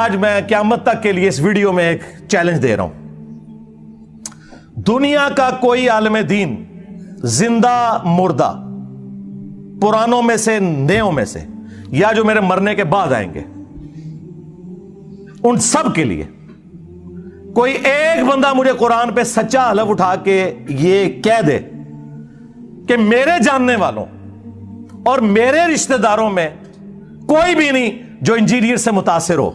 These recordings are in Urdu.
آج میں قیامت تک کے لیے اس ویڈیو میں ایک چیلنج دے رہا ہوں۔ دنیا کا کوئی عالم دین زندہ مردہ، پرانوں میں سے نیوں میں سے، یا جو میرے مرنے کے بعد آئیں گے، ان سب کے لیے کوئی ایک بندہ مجھے قرآن پہ سچا حلف اٹھا کے یہ کہہ دے کہ میرے جاننے والوں اور میرے رشتہ داروں میں کوئی بھی نہیں جو انجینئر سے متاثر ہو۔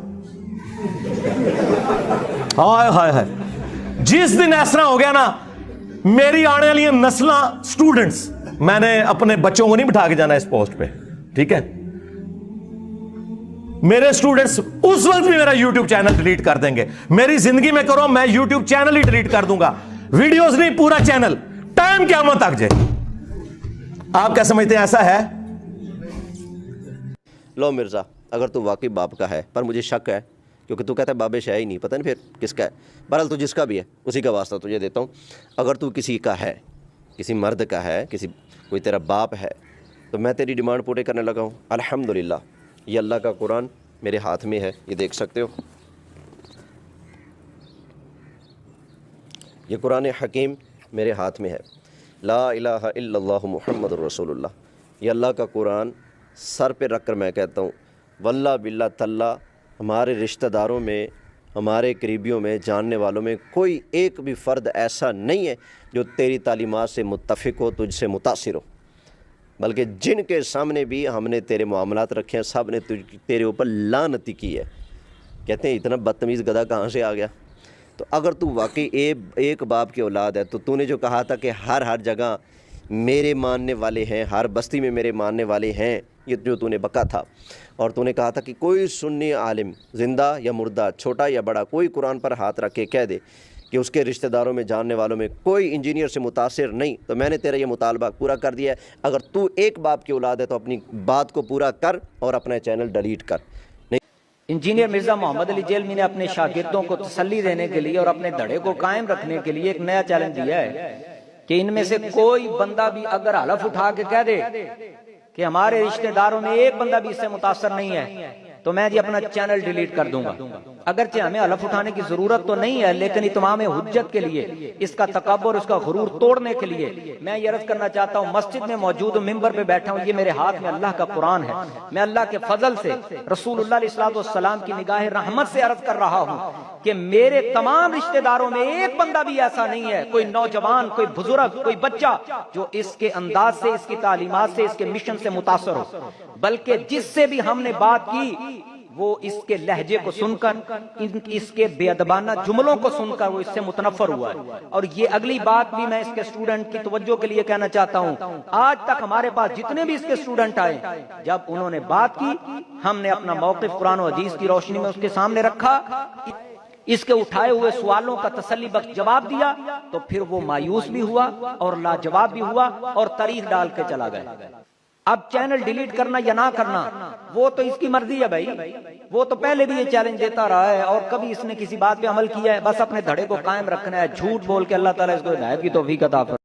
ہائے ہائے ہائے، جس دن ایسا ہو گیا نا، میری آنے والی نسلاں سٹوڈنٹس، میں نے اپنے بچوں کو نہیں بٹھا کے جانا اس پوسٹ پہ، ٹھیک ہے؟ میرے سٹوڈنٹس اس وقت بھی میرا یوٹیوب چینل ڈیلیٹ کر دیں گے۔ میری زندگی میں کرو، میں یوٹیوب چینل ہی ڈیلیٹ کر دوں گا، ویڈیوز نہیں، پورا چینل، ٹائم قیامت تک جائے۔ آپ کیا سمجھتے ہیں ایسا ہے؟ لو مرزا، اگر تو واقعی باپ کا ہے، پر مجھے شک ہے کیونکہ تو کہتا ہے بابش ہے ہی نہیں، پتہ نہیں پھر کس کا ہے۔ بہرحال تو جس کا بھی ہے اسی کا واسطہ تجھے دیتا ہوں۔ اگر تو کسی کا ہے، کسی مرد کا ہے، کوئی تیرا باپ ہے، تو میں تیری ڈیمانڈ پورے کرنے لگا ہوں۔ الحمدللہ یہ اللہ کا قرآن میرے ہاتھ میں ہے، یہ دیکھ سکتے ہو، یہ قرآن حکیم میرے ہاتھ میں ہے۔ لا الہ الا اللہ محمد الرسول اللہ، یہ اللہ کا قرآن سر پہ رکھ کر میں کہتا ہوں، واللہ باللہ تاللہ ہمارے رشتہ داروں میں، ہمارے قریبیوں میں، جاننے والوں میں کوئی ایک بھی فرد ایسا نہیں ہے جو تیری تعلیمات سے متفق ہو، تجھ سے متاثر ہو، بلکہ جن کے سامنے بھی ہم نے تیرے معاملات رکھے ہیں، سب نے تیرے اوپر لعنتی کی ہے۔ کہتے ہیں اتنا بدتمیز گدھا کہاں سے آ گیا؟ تو اگر تو واقعی ایک باپ کی اولاد ہے، تو نے جو کہا تھا کہ ہر جگہ میرے ماننے والے ہیں، ہر بستی میں میرے ماننے والے ہیں، یہ جو تو نے بکا تھا، اور تو نے کہا تھا کہ کوئی سنی عالم زندہ یا مردہ، چھوٹا یا بڑا، کوئی قرآن پر ہاتھ رکھ کے کہہ دے کہ اس کے رشتہ داروں میں، جاننے والوں میں کوئی انجینئر سے متاثر نہیں، تو میں نے تیرا یہ مطالبہ پورا کر دیا ہے۔ اگر تو ایک باپ کی اولاد ہے تو اپنی بات کو پورا کر اور اپنا چینل ڈیلیٹ کر۔ انجینئر مرزا محمد علی جیلمی نے اپنے شاگردوں کو تسلی دینے کے لیے اور اپنے دھڑے کو قائم رکھنے کے لیے ایک نیا چیلنج دیا ہے کہ ان میں سے کوئی بندہ بھی اگر حلف اٹھا کے کہہ دے کہ ہمارے رشتہ داروں میں ایک بندہ بھی اس سے متاثر نہیں ہے تو میں اپنا چینل ڈیلیٹ کر دوں گا۔ اگرچہ ہمیں حلف اٹھانے کی ضرورت تو نہیں ہے، لیکن اتمام حجت کے لیے، اس کا تکبر، اس کا غرور توڑنے کے لیے میں یہ عرض کرنا چاہتا ہوں، مسجد میں موجود ہوں، ممبر پہ بیٹھا ہوں، یہ میرے ہاتھ میں اللہ کا قرآن ہے، میں اللہ کے فضل سے، رسول اللہ علیہ السلام کی نگاہ رحمت سے عرض کر رہا ہوں کہ میرے تمام رشتہ داروں میں ایک بندہ بھی ایسا نہیں ہے، کوئی نوجوان، کوئی بزرگ، کوئی بچہ جو اس کے انداز سے، اس کی تعلیمات سے، اس کے مشن سے متاثر ہو، بلکہ جس سے بھی ہم نے بات کی وہ اس کے لہجے کو سن کر، اس کے بے ادبانہ جملوں کو سن کر وہ اس سے متنفر ہوا ہے۔ اور یہ اگلی بات بھی میں اس کے اسٹوڈنٹ کی توجہ کے لیے کہنا چاہتا ہوں، آج تک ہمارے پاس جتنے بھی اس کے اسٹوڈنٹ آئے، جب انہوں نے بات کی، ہم نے اپنا موقف قرآن و حدیث کی روشنی میں اس کے سامنے رکھا، اس کے اٹھائے ہوئے سوالوں کا تسلی بخش جواب دیا، تو پھر وہ مایوس بھی ہوا اور لاجواب بھی ہوا اور تاریخ ڈال کے چلا گیا۔ اب چینل ڈیلیٹ کرنا یا نہ کرنا وہ تو اس کی مرضی ہے بھائی، وہ تو پہلے بھی یہ چیلنج دیتا رہا ہے اور کبھی اس نے کسی بات پہ عمل کیا ہے، بس اپنے دھڑے کو قائم رکھنا ہے، جھوٹ بول کے اللہ تعالیٰ اس کو ہدایت کی توفیق عطا فرمائے۔